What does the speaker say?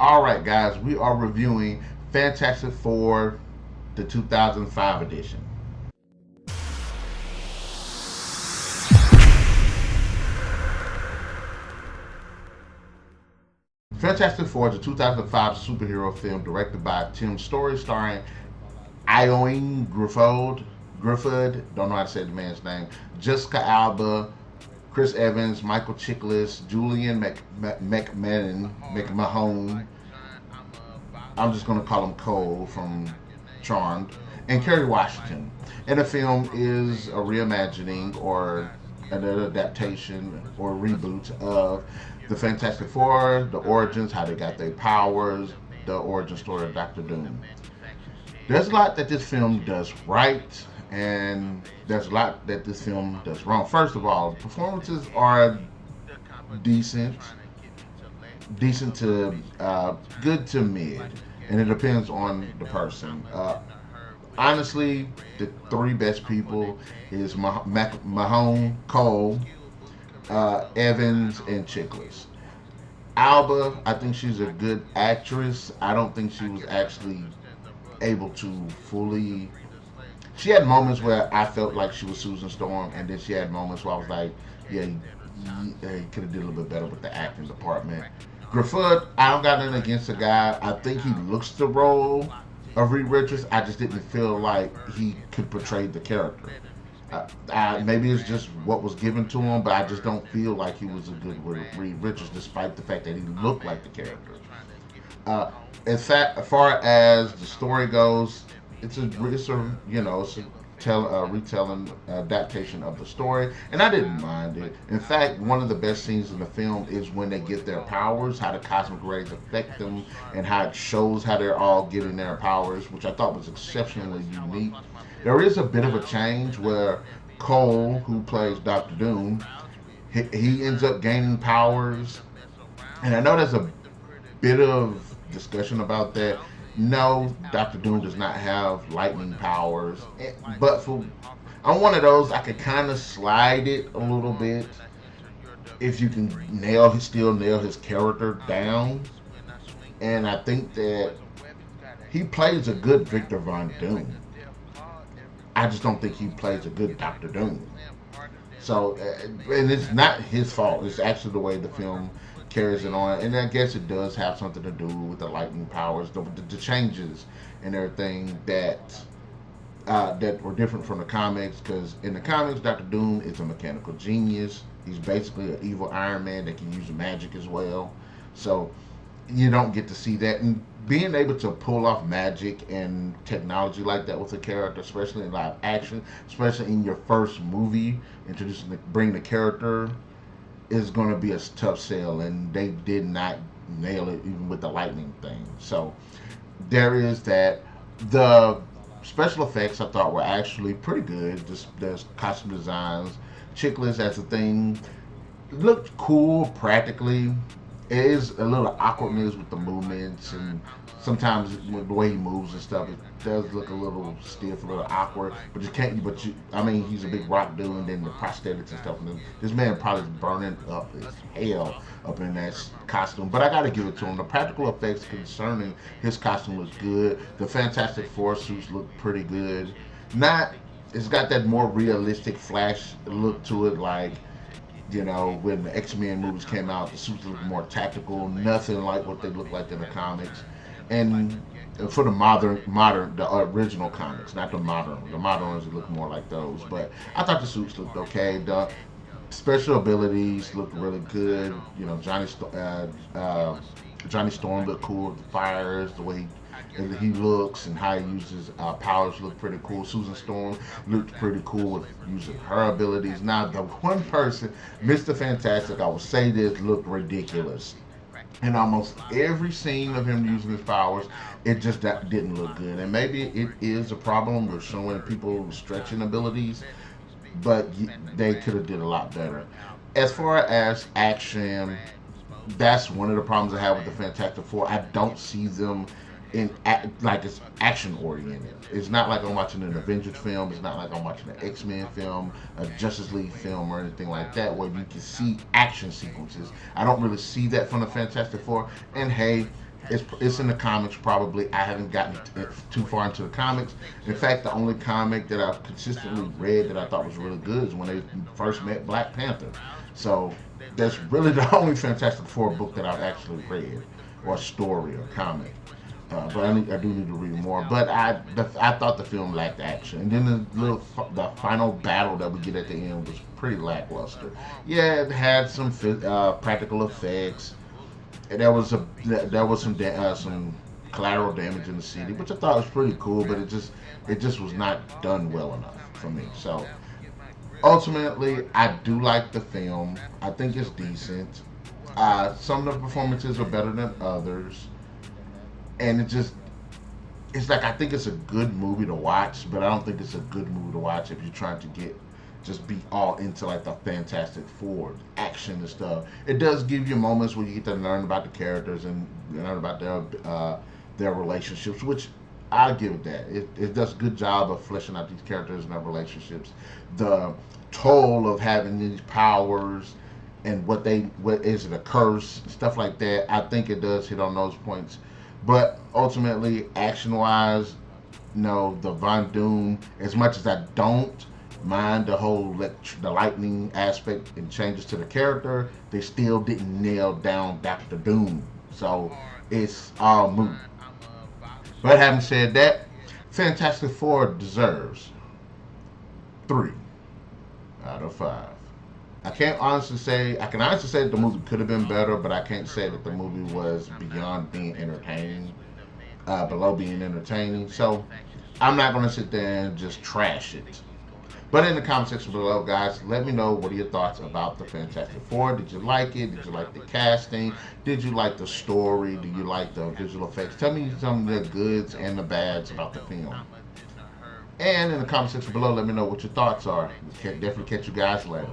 Alright, guys, we are reviewing Fantastic Four, the 2005 edition. Fantastic Four is a 2005 superhero film directed by Tim Story, starring Ioan Gruffudd, don't know how to say the man's name, Jessica Alba, Chris Evans, Michael Chiklis, Julian McMahon. I'm just going to call him Cole from Charmed, and Kerry Washington. And the film is a reimagining or an adaptation or reboot of the Fantastic Four, the origins, how they got their powers, the origin story of Doctor Doom. There's a lot that this film does right, and there's a lot that this film does wrong. First of all, performances are decent, to good to mid, and it depends on the person. Honestly, the three best people is Mahone, Cole, Evans, and Chiklis. Alba, I think she's a good actress. I don't think she was actually able to fully. She had moments where I felt like she was Susan Storm, and then she had moments where I was like, yeah, he could have did a little bit better with the acting department. Gruffudd, I don't got nothing against the guy. I think he looks the role of Reed Richards. I just didn't feel like he could portray the character. Maybe it's just what was given to him, but I just don't feel like he was a good Reed Richards, despite the fact that he looked like the character. As far as the story goes, it's a retelling adaptation of the story, and I didn't mind it. In fact, one of the best scenes in the film is when they get their powers, how the cosmic rays affect them, and how it shows how they're all getting their powers, which I thought was exceptionally unique. There is a bit of a change where Cole, who plays Doctor Doom, he ends up gaining powers, and I know there's a bit of discussion about that. No, Doctor Doom does not have lightning powers, but I'm one of those, I could kind of slide it a little bit if you can still nail his character down. And I think that he plays a good Victor Von Doom. I just don't think he plays a good Doctor Doom. So, and it's not his fault. It's actually the way the film carries it on, and I guess it does have something to do with the lightning powers, the changes and everything that were different from the comics. Because in the comics, Doctor Doom is a mechanical genius. He's basically an evil Iron Man that can use magic as well. So you don't get to see that, and being able to pull off magic and technology like that with a character, especially in live action, especially in your first movie, bring the character, is going to be a tough sell, and they did not nail it even with the lightning thing. So there is that. The special effects I thought were actually pretty good. There's costume designs. Chiklis as a thing looked cool practically. It is a little awkwardness with the movements, and sometimes with the way he moves and stuff, it does look a little stiff, a little awkward. But you can't. I mean, he's a big rock dude, and then the prosthetics and stuff. And this man probably is burning up as hell up in that costume. But I got to give it to him. The practical effects concerning his costume was good. The Fantastic Four suits look pretty good. It's got that more realistic Flash look to it, like, when the X-Men movies came out, the suits look more tactical, nothing like what they look like in the comics. And for the original comics, not the modern ones look more like those. But I thought the suits looked okay. The special abilities looked really good. Johnny Storm looked cool with the fires, the way he looks and how he uses powers look pretty cool. Susan Storm looked pretty cool with using her abilities. Now, the one person, Mr. Fantastic, I will say this, looked ridiculous. In almost every scene of him using his powers, it just didn't look good. And maybe it is a problem with showing people stretching abilities, but they could have did a lot better. As far as action, that's one of the problems I have with the Fantastic Four. I don't see them like it's action oriented. It's not like I'm watching an Avengers film. It's not like I'm watching an X-Men film, a Justice League film, or anything like that, where you can see action sequences. I don't really see that from the Fantastic Four. And hey, It's in the comics probably. I haven't gotten too far into the comics. In fact, the only comic that I've consistently read that I thought was really good is when they first met Black Panther. So that's really the only Fantastic Four book that I've actually read, or story or comic. But I do need to read more. But I thought the film lacked action, and then the final battle that we get at the end was pretty lackluster. Yeah, it had some practical effects. And there was some collateral damage in the city, which I thought was pretty cool, but it just was not done well enough for me. So ultimately, I do like the film. I think it's decent. Some of the performances are better than others, and it's like I think it's a good movie to watch, but I don't think it's a good movie to watch if you're trying to just be all into like the Fantastic Four action and stuff. It does give you moments where you get to learn about the characters and learn about their relationships, which I'll give it that. It does a good job of fleshing out these characters and their relationships. The toll of having these powers and what is it, a curse, stuff like that. I think it does hit on those points. But ultimately, action wise, no, the Von Doom, as much as I don't mind the whole the lightning aspect and changes to the character, they still didn't nail down Dr. Doom. So it's all moot. But having said that, Fantastic Four deserves 3 out of 5. I can honestly say that the movie could have been better, but I can't say that the movie was beyond being entertaining, below being entertaining. So I'm not going to sit there and just trash it. But in the comment section below, guys, let me know what are your thoughts about the Fantastic Four. Did you like it? Did you like the casting? Did you like the story? Do you like the visual effects? Tell me some of the goods and the bads about the film. And in the comment section below, let me know what your thoughts are. Definitely catch you guys later.